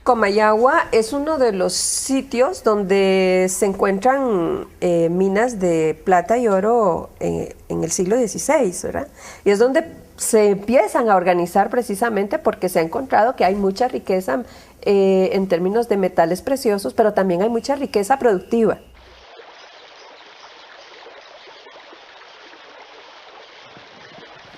Comayagua es uno de los sitios donde se encuentran minas de plata y oro en el siglo XVI, ¿verdad? Y es donde se empiezan a organizar precisamente porque se ha encontrado que hay mucha riqueza en términos de metales preciosos, pero también hay mucha riqueza productiva.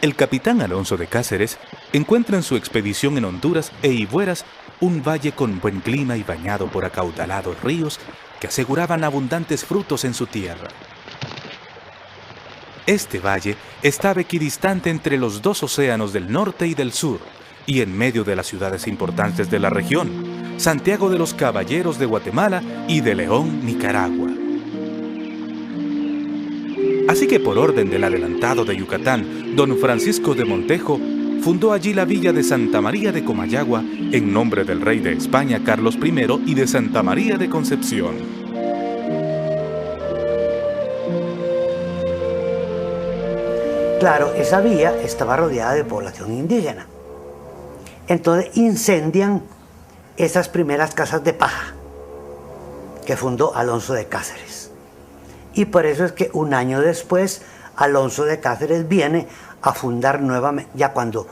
El capitán Alonso de Cáceres encuentra en su expedición en Honduras e Ibueras un valle con buen clima y bañado por acaudalados ríos que aseguraban abundantes frutos en su tierra. Este valle estaba equidistante entre los dos océanos del norte y del sur, y en medio de las ciudades importantes de la región, Santiago de los Caballeros de Guatemala y de León, Nicaragua. Así que por orden del adelantado de Yucatán, don Francisco de Montejo, fundó allí la villa de Santa María de Comayagua en nombre del rey de España Carlos I y de Santa María de Concepción. Claro, esa villa estaba rodeada de población indígena. Entonces incendian esas primeras casas de paja que fundó Alonso de Cáceres. Y por eso es que un año después Alonso de Cáceres viene a fundar nuevamente, ya cuando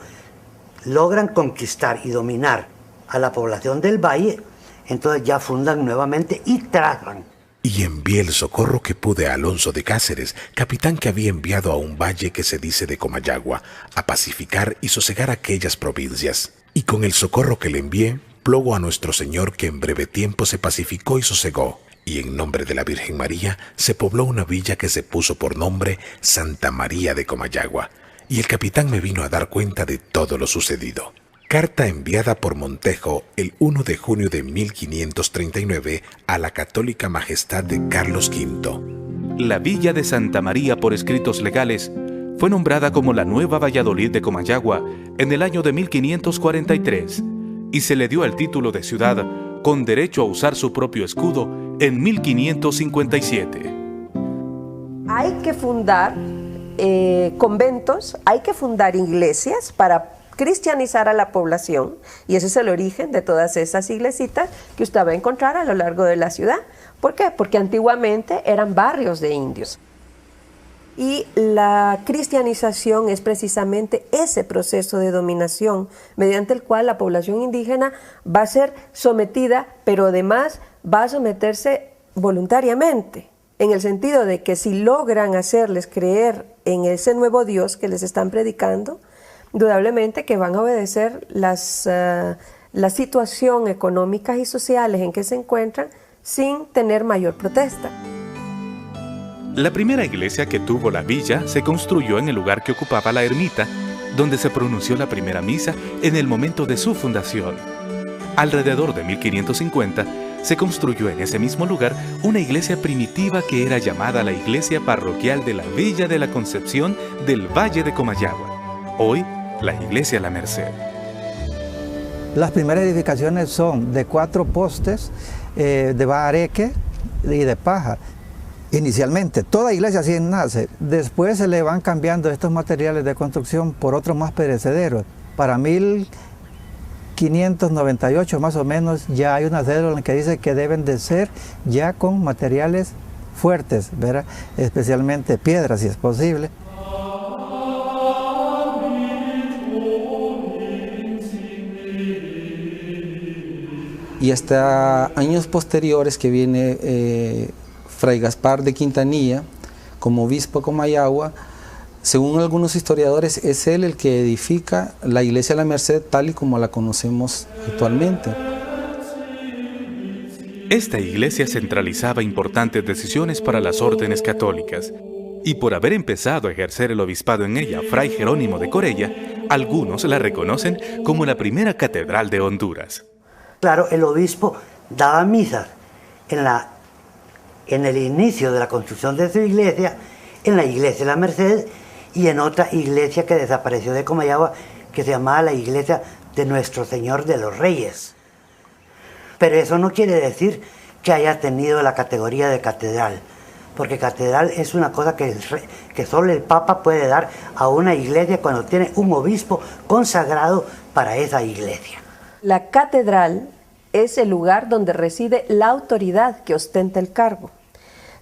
logran conquistar y dominar a la población del valle, entonces ya fundan nuevamente y trazan. Y envié el socorro que pude a Alonso de Cáceres, capitán que había enviado a un valle que se dice de Comayagua, a pacificar y sosegar aquellas provincias. Y con el socorro que le envié, plogo a nuestro Señor que en breve tiempo se pacificó y sosegó. Y en nombre de la Virgen María se pobló una villa que se puso por nombre Santa María de Comayagua. Y el capitán me vino a dar cuenta de todo lo sucedido. Carta enviada por Montejo el 1 de junio de 1539 a la Católica Majestad de Carlos V. La villa de Santa María por escritos legales fue nombrada como la Nueva Valladolid de Comayagua en el año de 1543 y se le dio el título de ciudad con derecho a usar su propio escudo en 1557. Hay que fundar conventos, hay que fundar iglesias para cristianizar a la población, y ese es el origen de todas esas iglesitas que usted va a encontrar a lo largo de la ciudad. ¿Por qué? Porque antiguamente eran barrios de indios. Y la cristianización es precisamente ese proceso de dominación mediante el cual la población indígena va a ser sometida, pero además va a someterse voluntariamente, en el sentido de que si logran hacerles creer en ese nuevo Dios que les están predicando, indudablemente que van a obedecer la situación económicas y sociales en que se encuentran sin tener mayor protesta. La primera iglesia que tuvo la villa se construyó en el lugar que ocupaba la ermita, donde se pronunció la primera misa en el momento de su fundación. Alrededor de 1550 se construyó en ese mismo lugar una iglesia primitiva que era llamada la iglesia parroquial de la Villa de la Concepción del Valle de Comayagua, hoy la iglesia La Merced. Las primeras edificaciones son de 4 postes de bahareque y de paja. Inicialmente, toda iglesia así nace. Después se le van cambiando estos materiales de construcción por otros más perecederos. Para 1598 más o menos ya hay una cédula que dice que deben de ser ya con materiales fuertes, ¿verdad? Especialmente piedras si es posible. Y hasta años posteriores que viene Fray Gaspar de Quintanilla como obispo de Comayagua, según algunos historiadores es él el que edifica la iglesia de la Merced tal y como la conocemos actualmente. Esta iglesia centralizaba importantes decisiones para las órdenes católicas, y por haber empezado a ejercer el obispado en ella Fray Jerónimo de Corella, algunos la reconocen como la primera catedral de Honduras. Claro, el obispo daba misas en el inicio de la construcción de su iglesia, en la iglesia de la Merced y en otra iglesia que desapareció de Comayagua, que se llamaba la iglesia de Nuestro Señor de los Reyes. Pero eso no quiere decir que haya tenido la categoría de catedral, porque catedral es una cosa que solo el Papa puede dar a una iglesia cuando tiene un obispo consagrado para esa iglesia. La catedral es el lugar donde reside la autoridad que ostenta el cargo.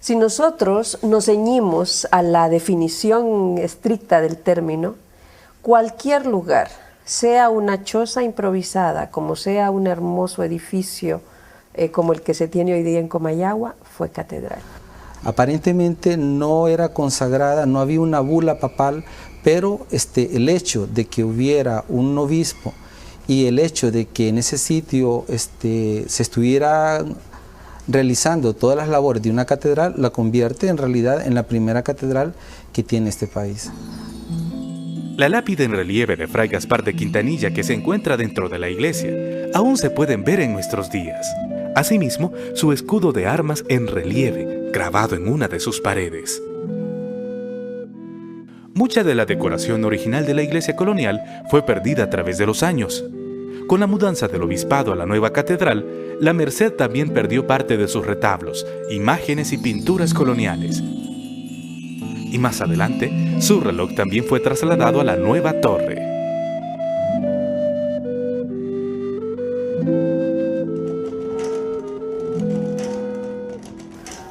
Si nosotros nos ceñimos a la definición estricta del término, cualquier lugar, sea una choza improvisada, como sea un hermoso edificio como el que se tiene hoy día en Comayagua, fue catedral. Aparentemente no era consagrada, no había una bula papal, pero el hecho de que hubiera un obispo y el hecho de que en ese sitio se estuviera realizando todas las labores de una catedral, la convierte en realidad en la primera catedral que tiene este país. La lápida en relieve de Fray Gaspar de Quintanilla que se encuentra dentro de la iglesia aún se pueden ver en nuestros días. Asimismo, su escudo de armas en relieve, grabado en una de sus paredes. Mucha de la decoración original de la iglesia colonial fue perdida a través de los años. Con la mudanza del obispado a la nueva catedral, la Merced también perdió parte de sus retablos, imágenes y pinturas coloniales. Y más adelante, su reloj también fue trasladado a la nueva torre.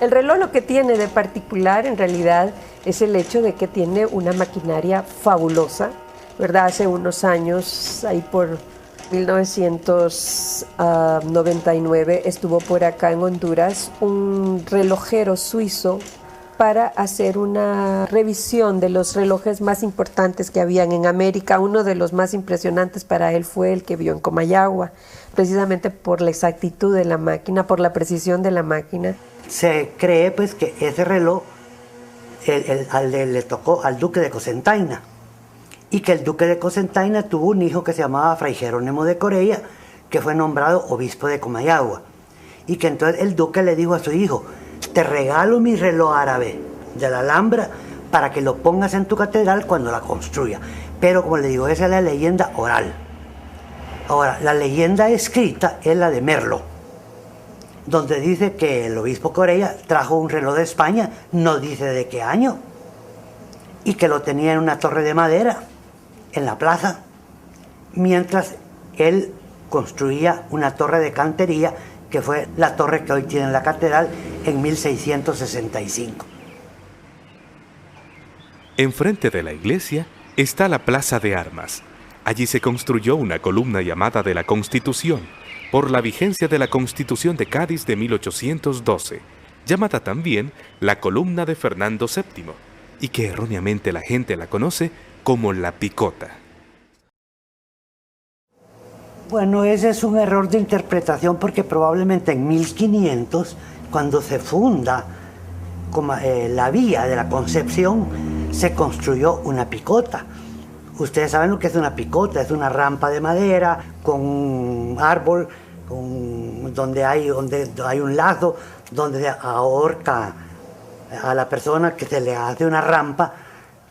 El reloj lo que tiene de particular en realidad es el hecho de que tiene una maquinaria fabulosa, ¿verdad? Hace unos años, ahí por 1999, estuvo por acá en Honduras un relojero suizo para hacer una revisión de los relojes más importantes que habían en América. Uno de los más impresionantes para él fue el que vio en Comayagua, precisamente por la exactitud de la máquina, por la precisión de la máquina. Se cree pues que ese reloj le tocó al duque de Cocentaina, y que el duque de Cocentaina tuvo un hijo que se llamaba Fray Jerónimo de Corella, que fue nombrado obispo de Comayagua, y que entonces el duque le dijo a su hijo: te regalo mi reloj árabe de la Alhambra para que lo pongas en tu catedral cuando la construya. Pero como le digo, esa es la leyenda oral. Ahora, la leyenda escrita es la de Merlo, donde dice que el obispo Corella trajo un reloj de España, no dice de qué año, y que lo tenía en una torre de madera en la plaza, mientras él construía una torre de cantería, que fue la torre que hoy tiene la catedral, en 1665. Enfrente de la iglesia está la Plaza de Armas. Allí se construyó una columna llamada de la Constitución, por la vigencia de la Constitución de Cádiz de 1812, llamada también la columna de Fernando VII, y que erróneamente la gente la conoce como la Picota. Bueno, ese es un error de interpretación, porque probablemente en 1500, cuando se funda la vía de la Concepción, se construyó una picota. Ustedes saben lo que es una picota: es una rampa de madera con un árbol, donde hay un lazo, donde se ahorca a la persona, que se le hace una rampa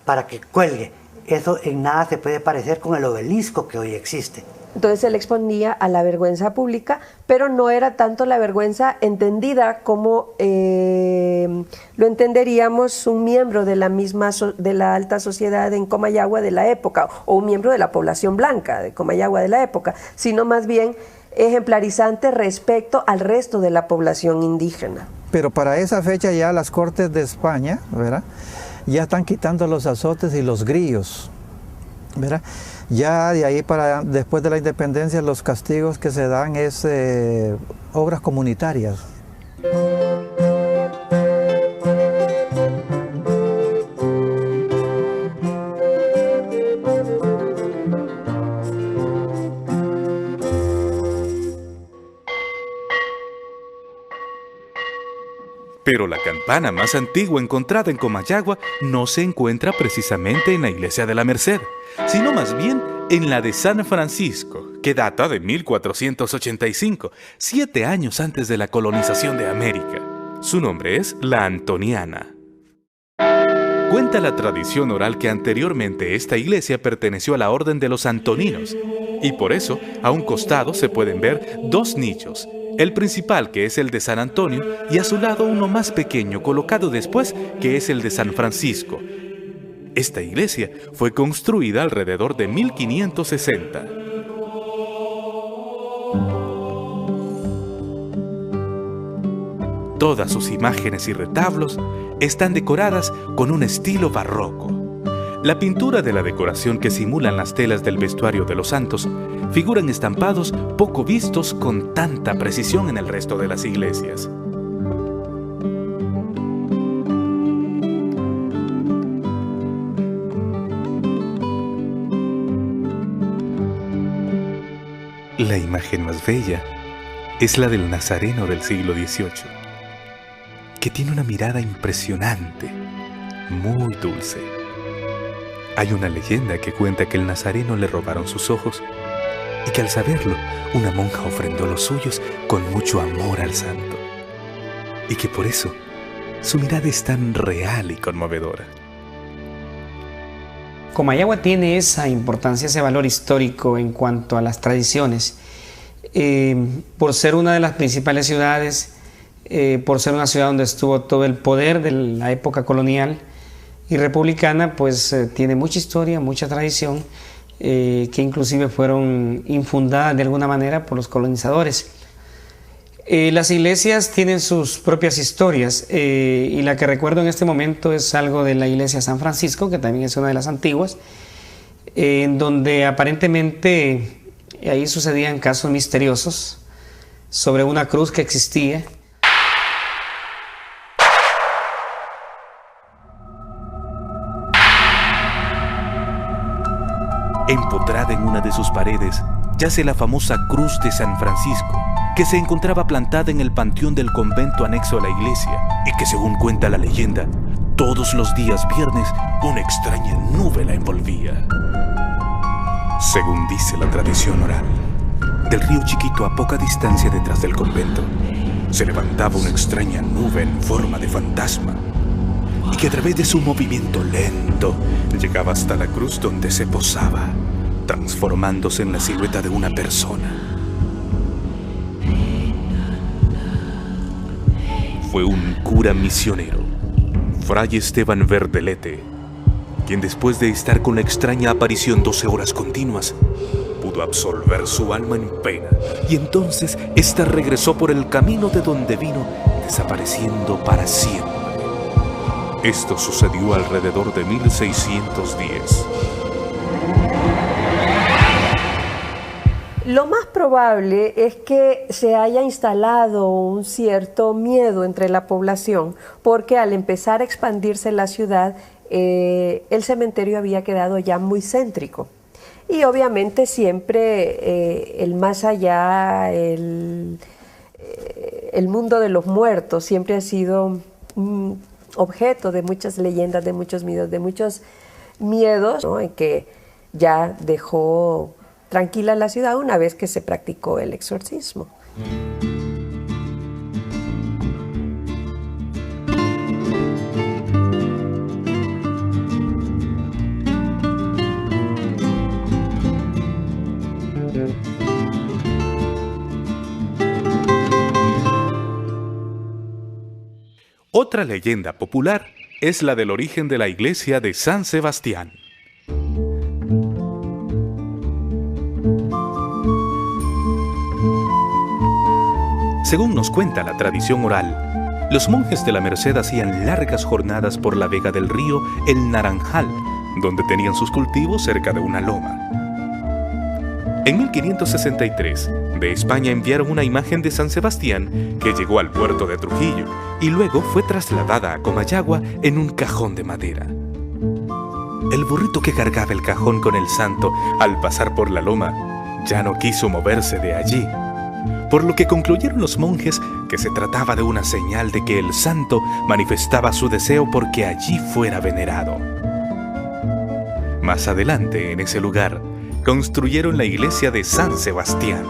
para que cuelgue. Eso en nada se puede parecer con el obelisco que hoy existe. Entonces se le exponía a la vergüenza pública, pero no era tanto la vergüenza entendida como lo entenderíamos un miembro de la misma de la alta sociedad en Comayagua de la época, o un miembro de la población blanca de Comayagua de la época, sino más bien ejemplarizante respecto al resto de la población indígena. Pero para esa fecha ya las Cortes de España, ¿verdad?, ya están quitando los azotes y los grillos, ¿verdad? Ya de ahí para después de la independencia, los castigos que se dan es obras comunitarias. Pero la campana más antigua encontrada en Comayagua no se encuentra precisamente en la iglesia de la Merced, sino más bien en la de San Francisco, que data de 1485, 7 años antes de la colonización de América. Su nombre es la Antoniana. Cuenta la tradición oral que anteriormente esta iglesia perteneció a la orden de los antoninos, y por eso a un costado se pueden ver 2 nichos. El principal, que es el de San Antonio, y a su lado uno más pequeño colocado después, que es el de San Francisco. Esta iglesia fue construida alrededor de 1560. Todas sus imágenes y retablos están decoradas con un estilo barroco. La pintura de la decoración que simulan las telas del vestuario de los santos figuran estampados poco vistos con tanta precisión en el resto de las iglesias. La imagen más bella es la del Nazareno del siglo XVIII, que tiene una mirada impresionante, muy dulce. Hay una leyenda que cuenta que el Nazareno le robaron sus ojos y que al saberlo, una monja ofrendó los suyos con mucho amor al santo, y que por eso su mirada es tan real y conmovedora. Comayagua tiene esa importancia, ese valor histórico en cuanto a las tradiciones, por ser una de las principales ciudades, por ser una ciudad donde estuvo todo el poder de la época colonial y republicana, pues tiene mucha historia, mucha tradición, que inclusive fueron infundadas de alguna manera por los colonizadores. Las iglesias tienen sus propias historias, y la que recuerdo en este momento es algo de la iglesia San Francisco, que también es una de las antiguas, en donde aparentemente ahí sucedían casos misteriosos sobre una cruz que existía. Empotrada en una de sus paredes yace la famosa Cruz de San Francisco, que se encontraba plantada en el panteón del convento anexo a la iglesia y que, según cuenta la leyenda, todos los días viernes una extraña nube la envolvía. Según dice la tradición oral, del río Chiquito a poca distancia detrás del convento se levantaba una extraña nube en forma de fantasma y que a través de su movimiento lento llegaba hasta la cruz donde se posaba, transformándose en la silueta de una persona. Fue un cura misionero, Fray Esteban Verdelete, quien después de estar con la extraña aparición 12 horas continuas, pudo absolver su alma en pena, y entonces ésta regresó por el camino de donde vino, desapareciendo para siempre. Esto sucedió alrededor de 1610. Lo más probable es que se haya instalado un cierto miedo entre la población, porque al empezar a expandirse la ciudad, el cementerio había quedado ya muy céntrico. Y obviamente siempre el más allá, el mundo de los muertos, siempre ha sido objeto de muchas leyendas, de muchos miedos, ¿no? Y que ya dejó tranquila la ciudad una vez que se practicó el exorcismo. Otra leyenda popular es la del origen de la iglesia de San Sebastián. Según nos cuenta la tradición oral, los monjes de la Merced hacían largas jornadas por la vega del río El Naranjal, donde tenían sus cultivos cerca de una loma. En 1563, de España enviaron una imagen de San Sebastián que llegó al puerto de Trujillo y luego fue trasladada a Comayagua en un cajón de madera. El burrito que cargaba el cajón con el santo al pasar por la loma ya no quiso moverse de allí, por lo que concluyeron los monjes que se trataba de una señal de que el santo manifestaba su deseo porque allí fuera venerado. Más adelante, en ese lugar, construyeron la iglesia de San Sebastián.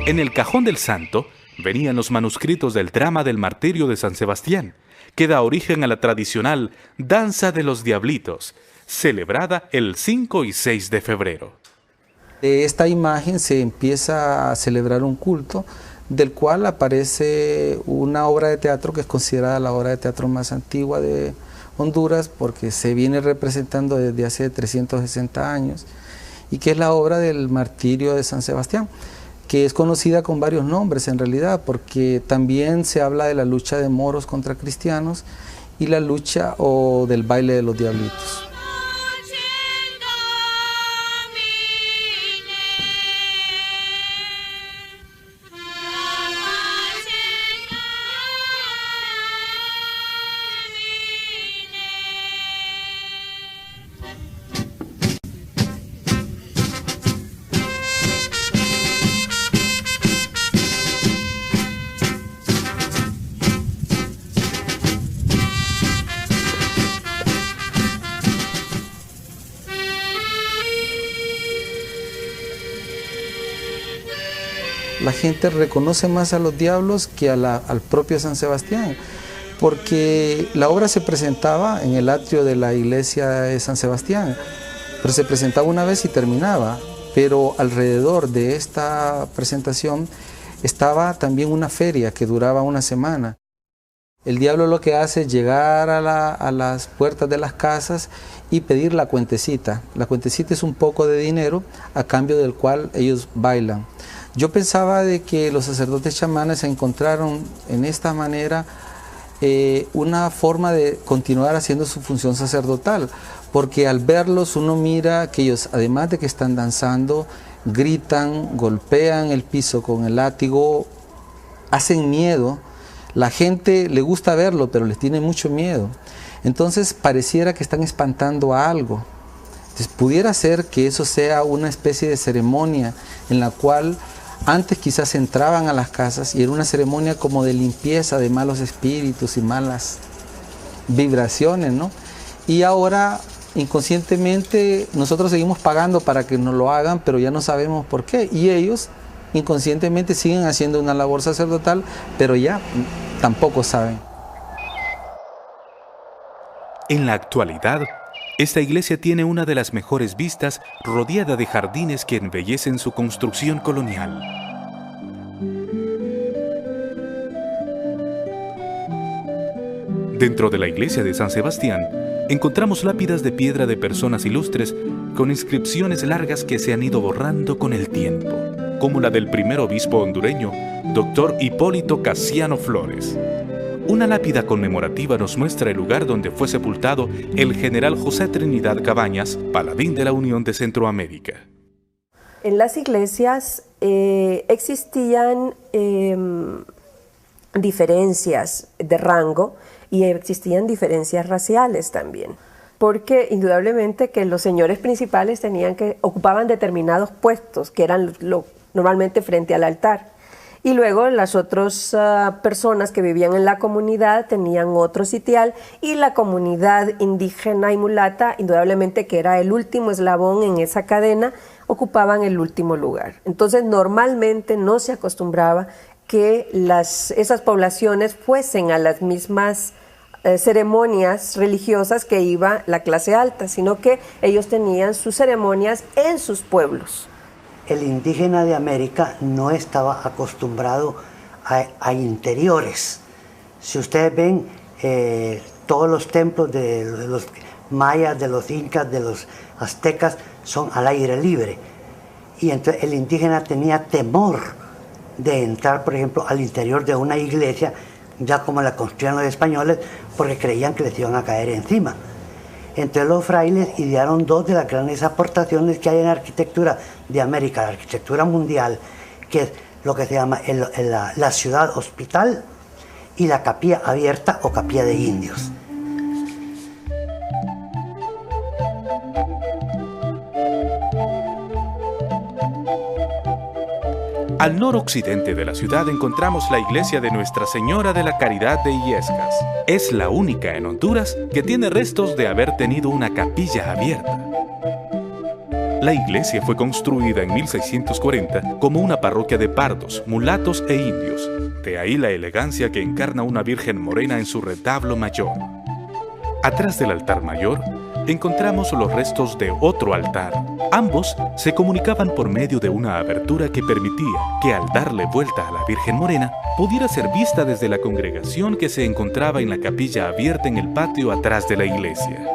En el cajón del santo venían los manuscritos del drama del martirio de San Sebastián, que da origen a la tradicional Danza de los Diablitos, celebrada el 5 y 6 de febrero. De esta imagen se empieza a celebrar un culto, del cual aparece una obra de teatro que es considerada la obra de teatro más antigua de Honduras, porque se viene representando desde hace 360 años, y que es la obra del martirio de San Sebastián. que es conocida con varios nombres en realidad, porque también se habla de la lucha de moros contra cristianos y la lucha o del baile de los diablitos. La gente reconoce más a los diablos que al propio San Sebastián, porque la obra se presentaba en el atrio de la iglesia de San Sebastián, pero se presentaba una vez y terminaba, pero alrededor de esta presentación estaba también una feria que duraba una semana. El diablo lo que hace es llegar a las puertas de las casas y pedir la cuentecita. La cuentecita es un poco de dinero a cambio del cual ellos bailan. Yo pensaba de que los sacerdotes chamanes encontraron en esta manera una forma de continuar haciendo su función sacerdotal, porque al verlos uno mira que ellos, además de que están danzando, gritan, golpean el piso con el látigo, hacen miedo. La gente le gusta verlo, pero les tiene mucho miedo. Entonces pareciera que están espantando a algo. Entonces pudiera ser que eso sea una especie de ceremonia en la cual antes quizás entraban a las casas y era una ceremonia como de limpieza de malos espíritus y malas vibraciones, ¿no? Y ahora inconscientemente nosotros seguimos pagando para que nos lo hagan, pero ya no sabemos por qué. Y ellos inconscientemente siguen haciendo una labor sacerdotal, pero ya tampoco saben. En la actualidad, esta iglesia tiene una de las mejores vistas, rodeada de jardines que embellecen su construcción colonial. Dentro de la iglesia de San Sebastián, encontramos lápidas de piedra de personas ilustres con inscripciones largas que se han ido borrando con el tiempo, como la del primer obispo hondureño, Dr. Hipólito Casiano Flores. Una lápida conmemorativa nos muestra el lugar donde fue sepultado el general José Trinidad Cabañas, paladín de la Unión de Centroamérica. En las iglesias existían diferencias de rango y existían diferencias raciales también, porque indudablemente que los señores principales ocupaban determinados puestos que eran normalmente frente al altar. Y luego las otras personas que vivían en la comunidad tenían otro sitial, y la comunidad indígena y mulata, indudablemente que era el último eslabón en esa cadena, ocupaban el último lugar. Entonces normalmente no se acostumbraba que esas poblaciones fuesen a las mismas ceremonias religiosas que iba la clase alta, sino que ellos tenían sus ceremonias en sus pueblos. El indígena de América no estaba acostumbrado a interiores. Si ustedes ven todos los templos de los mayas, de los incas, de los aztecas, son al aire libre. Y entonces el indígena tenía temor de entrar, por ejemplo, al interior de una iglesia, ya como la construían los españoles, porque creían que les iban a caer encima. Entonces los frailes idearon dos de las grandes aportaciones que hay en la arquitectura de América, la arquitectura mundial, que es lo que se llama la ciudad hospital y la capilla abierta o capilla de indios. Al noroccidente de la ciudad encontramos la iglesia de Nuestra Señora de la Caridad de Illescas. Es la única en Honduras que tiene restos de haber tenido una capilla abierta. La iglesia fue construida en 1640 como una parroquia de pardos, mulatos e indios. De ahí la elegancia que encarna una Virgen morena en su retablo mayor. Atrás del altar mayor encontramos los restos de otro altar. Ambos se comunicaban por medio de una abertura que permitía que al darle vuelta a la Virgen Morena pudiera ser vista desde la congregación que se encontraba en la capilla abierta en el patio atrás de la iglesia.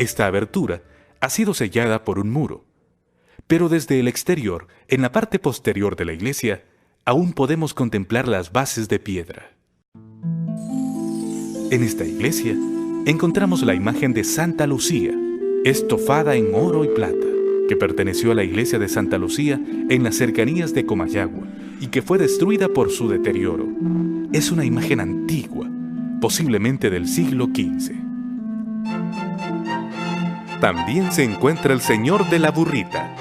Esta abertura ha sido sellada por un muro, pero desde el exterior, en la parte posterior de la iglesia, aún podemos contemplar las bases de piedra. En esta iglesia encontramos la imagen de Santa Lucía, estofada en oro y plata, que perteneció a la iglesia de Santa Lucía en las cercanías de Comayagua y que fue destruida por su deterioro. Es una imagen antigua, posiblemente del siglo XV. También se encuentra el Señor de la Burrita,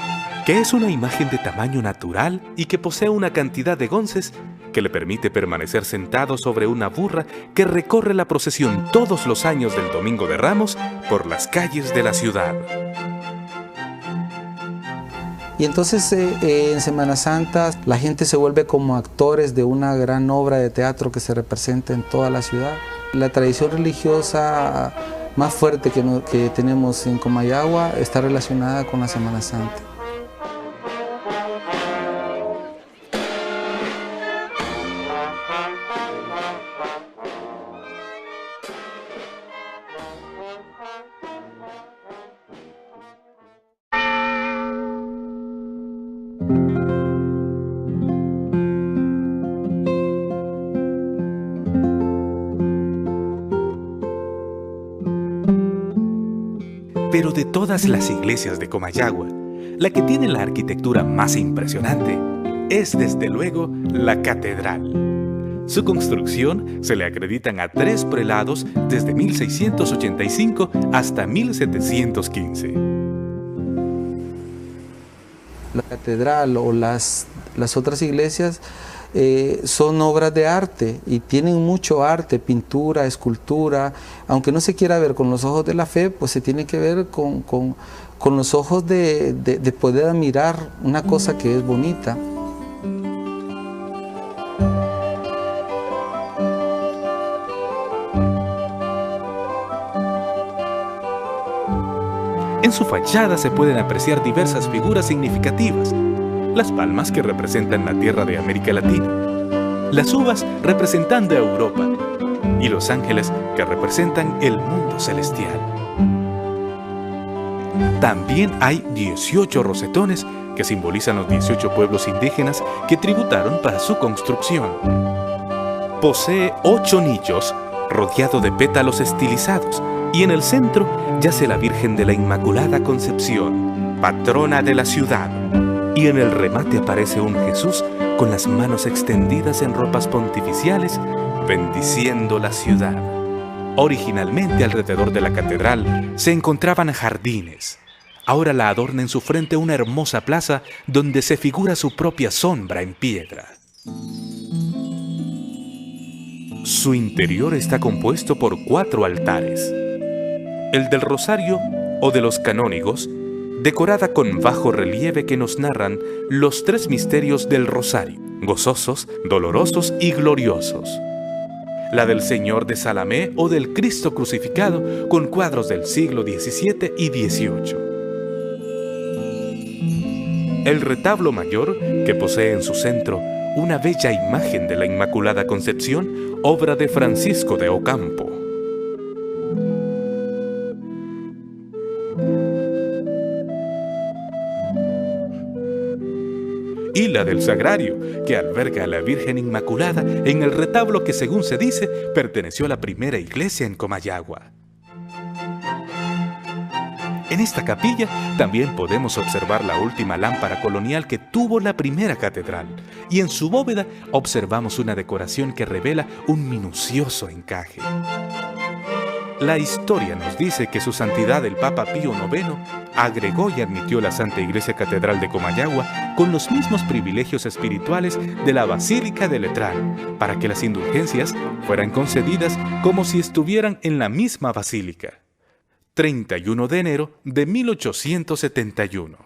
que es una imagen de tamaño natural y que posee una cantidad de gonces que le permite permanecer sentado sobre una burra que recorre la procesión todos los años del Domingo de Ramos por las calles de la ciudad. Y entonces en Semana Santa la gente se vuelve como actores de una gran obra de teatro que se representa en toda la ciudad. La tradición religiosa más fuerte que tenemos en Comayagua está relacionada con la Semana Santa. Pero de todas las iglesias de Comayagua, la que tiene la arquitectura más impresionante es desde luego la catedral. Su construcción se le acreditan a 3 prelados desde 1685 hasta 1715. La catedral o las otras iglesias son obras de arte y tienen mucho arte, pintura, escultura. Aunque no se quiera ver con los ojos de la fe, pues se tiene que ver con los ojos de poder admirar una cosa que es bonita. En su fachada se pueden apreciar diversas figuras significativas. Las palmas que representan la tierra de América Latina, las uvas representando a Europa y los ángeles que representan el mundo celestial. También hay 18 rosetones que simbolizan los 18 pueblos indígenas que tributaron para su construcción. Posee 8 nichos rodeado de pétalos estilizados y en el centro yace la Virgen de la Inmaculada Concepción, patrona de la ciudad. Y en el remate aparece un Jesús con las manos extendidas en ropas pontificiales, bendiciendo la ciudad. Originalmente alrededor de la catedral se encontraban jardines. Ahora la adorna en su frente una hermosa plaza donde se figura su propia sombra en piedra. Su interior está compuesto por 4 altares. El del Rosario o de los Canónigos, decorada con bajo relieve que nos narran los 3 misterios del Rosario, gozosos, dolorosos y gloriosos. La del Señor de Salamé o del Cristo crucificado con cuadros del siglo XVII y XVIII. El retablo mayor, que posee en su centro una bella imagen de la Inmaculada Concepción, obra de Francisco de Ocampo. Y la del Sagrario, que alberga a la Virgen Inmaculada en el retablo que, según se dice, perteneció a la primera iglesia en Comayagua. En esta capilla también podemos observar la última lámpara colonial que tuvo la primera catedral, y en su bóveda observamos una decoración que revela un minucioso encaje. La historia nos dice que su santidad el Papa Pío IX agregó y admitió la Santa Iglesia Catedral de Comayagua con los mismos privilegios espirituales de la Basílica de Letrán, para que las indulgencias fueran concedidas como si estuvieran en la misma basílica. 31 de enero de 1871.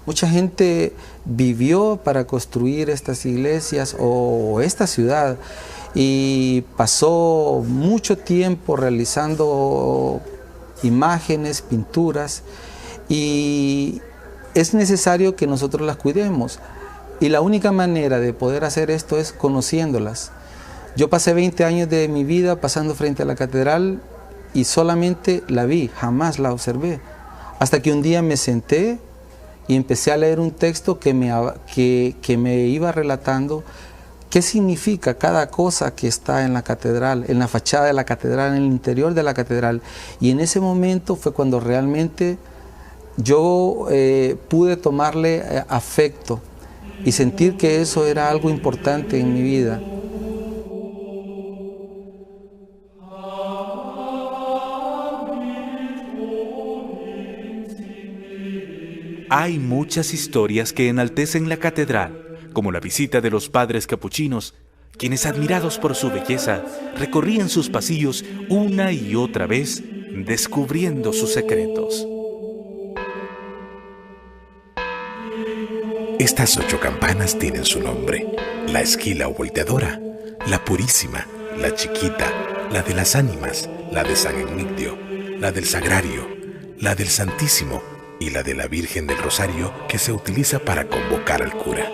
Mucha gente vivió para construir estas iglesias o esta ciudad y pasó mucho tiempo realizando imágenes, pinturas, y es necesario que nosotros las cuidemos. Y la única manera de poder hacer esto es conociéndolas. Yo pasé 20 años de mi vida pasando frente a la catedral y solamente la vi, jamás la observé. Hasta que un día me senté y empecé a leer un texto que me iba relatando qué significa cada cosa que está en la catedral, en la fachada de la catedral, en el interior de la catedral. Y en ese momento fue cuando realmente yo pude tomarle afecto y sentir que eso era algo importante en mi vida. Hay muchas historias que enaltecen la catedral, como la visita de los padres capuchinos, quienes, admirados por su belleza, recorrían sus pasillos una y otra vez, descubriendo sus secretos. Estas 8 campanas tienen su nombre: la esquila o volteadora, la purísima, la chiquita, la de las ánimas, la de San Emigdio, la del Sagrario, la del Santísimo y la de la Virgen del Rosario, que se utiliza para convocar al cura.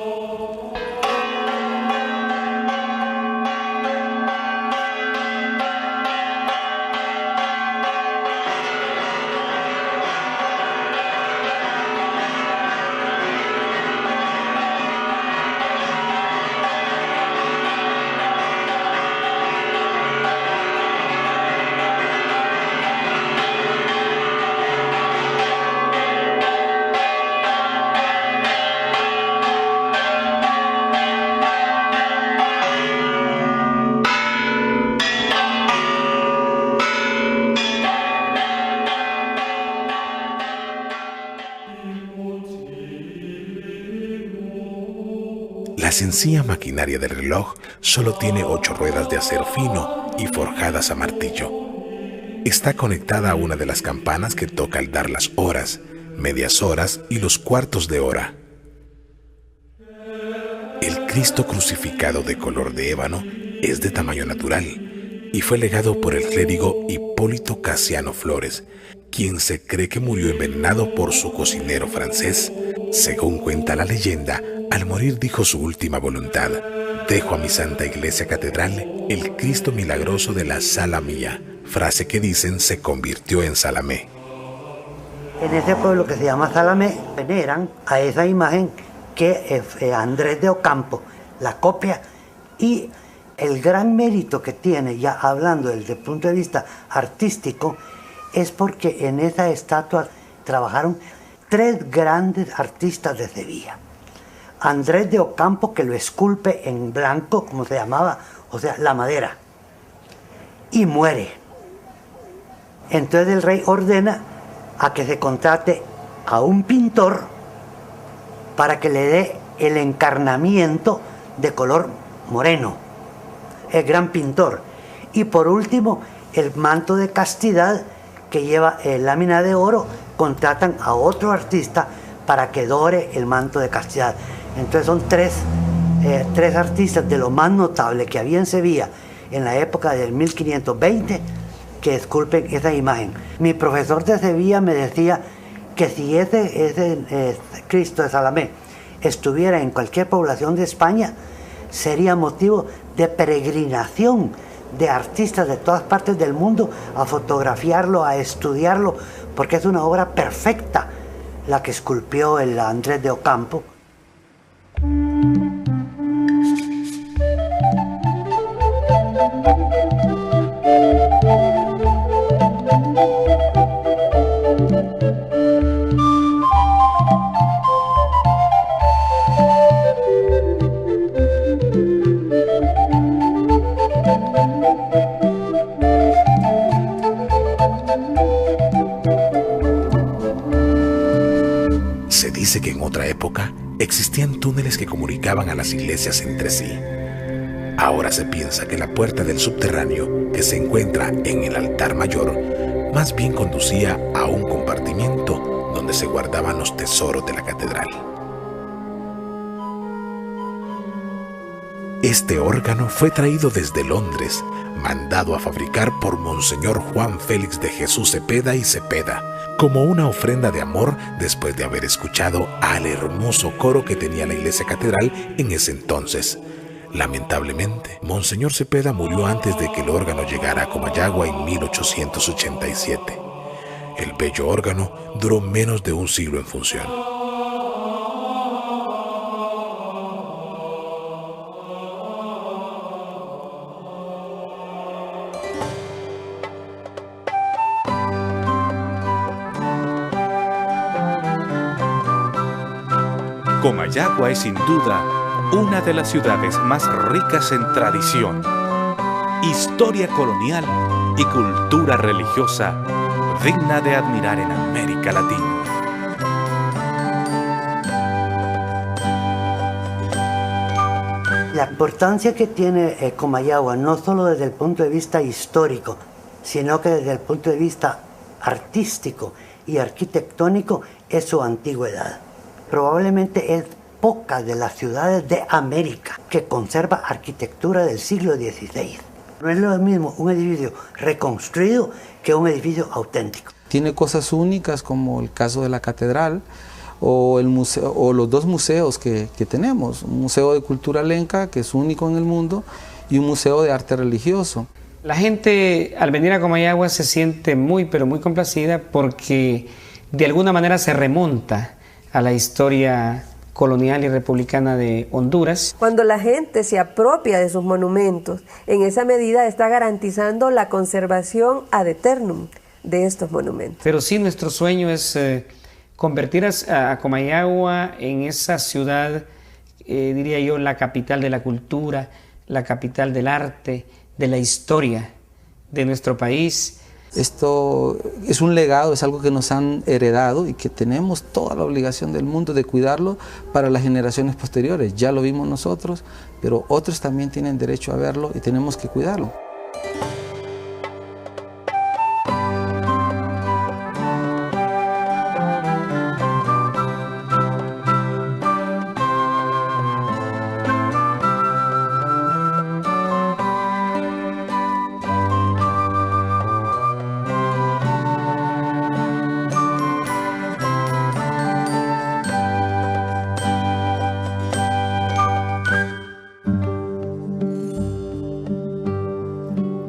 La sencilla maquinaria del reloj solo tiene 8 ruedas de acero fino y forjadas a martillo. Está conectada a una de las campanas que toca al dar las horas, medias horas y los cuartos de hora. El Cristo crucificado de color de ébano es de tamaño natural y fue legado por el clérigo Hipólito Casiano Flores, quien se cree que murió envenenado por su cocinero francés. Según cuenta la leyenda, al morir dijo su última voluntad: dejo a mi Santa Iglesia Catedral el Cristo milagroso de la Sala Mía, frase que dicen se convirtió en Salamé. En ese pueblo que se llama Salamé veneran a esa imagen que Andrés de Ocampo la copia, y el gran mérito que tiene, ya hablando desde el punto de vista artístico, es porque en esa estatua trabajaron 3 grandes artistas de Sevilla. Andrés de Ocampo, que lo esculpe en blanco, como se llamaba, o sea, la madera, y muere. Entonces el rey ordena a que se contrate a un pintor para que le dé el encarnamiento de color moreno, el gran pintor. Y por último, el manto de castidad, que lleva lámina de oro, contratan a otro artista para que dore el manto de castidad. Entonces son tres artistas de lo más notable que había en Sevilla en la época del 1520 que esculpen esa imagen. Mi profesor de Sevilla me decía que si ese Cristo de Salamé estuviera en cualquier población de España, sería motivo de peregrinación de artistas de todas partes del mundo a fotografiarlo, a estudiarlo, porque es una obra perfecta la que esculpió el Andrés de Ocampo. Se dice que en otra época existían túneles que comunicaban a las iglesias entre sí. Ahora se piensa que la puerta del subterráneo, que se encuentra en el altar mayor, más bien conducía a un compartimiento donde se guardaban los tesoros de la catedral. Este órgano fue traído desde Londres, mandado a fabricar por Monseñor Juan Félix de Jesús Cepeda y Cepeda, como una ofrenda de amor después de haber escuchado al hermoso coro que tenía la iglesia catedral en ese entonces. Lamentablemente, Monseñor Cepeda murió antes de que el órgano llegara a Comayagua en 1887. El bello órgano duró menos de un siglo en función. Comayagua es sin duda una de las ciudades más ricas en tradición, historia colonial y cultura religiosa digna de admirar en América Latina. La importancia que tiene Comayagua, no solo desde el punto de vista histórico, sino que desde el punto de vista artístico y arquitectónico, es su antigüedad. Probablemente es pocas de las ciudades de América que conserva arquitectura del siglo XVI. No es lo mismo un edificio reconstruido que un edificio auténtico. Tiene cosas únicas como el caso de la catedral o el museo, o los dos museos que tenemos, un museo de cultura lenca que es único en el mundo y un museo de arte religioso. La gente al venir a Comayagua se siente muy pero muy complacida porque de alguna manera se remonta a la historia colonial y republicana de Honduras. Cuando la gente se apropia de sus monumentos, en esa medida está garantizando la conservación ad eternum de estos monumentos. Pero sí, nuestro sueño es convertir a Comayagua en esa ciudad, diría yo, la capital de la cultura, la capital del arte, de la historia de nuestro país. Esto es un legado, es algo que nos han heredado y que tenemos toda la obligación del mundo de cuidarlo para las generaciones posteriores. Ya lo vimos nosotros, pero otros también tienen derecho a verlo y tenemos que cuidarlo.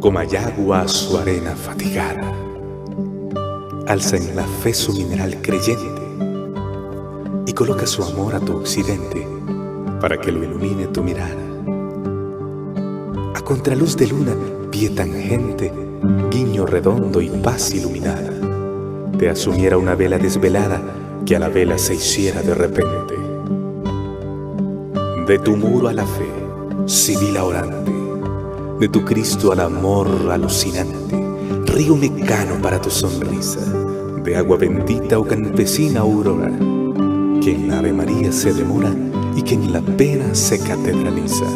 Comayagua su arena fatigada, alza en la fe su mineral creyente y coloca su amor a tu occidente para que lo ilumine tu mirada. A contraluz de luna, pie tangente, guiño redondo y paz iluminada, te asumiera una vela desvelada que a la vela se hiciera de repente. De tu muro a la fe, sibila orante, de tu Cristo al amor alucinante, río mecano para tu sonrisa, de agua bendita o campesina aurora, que en la Ave María se demora y que en la pena se catedraliza.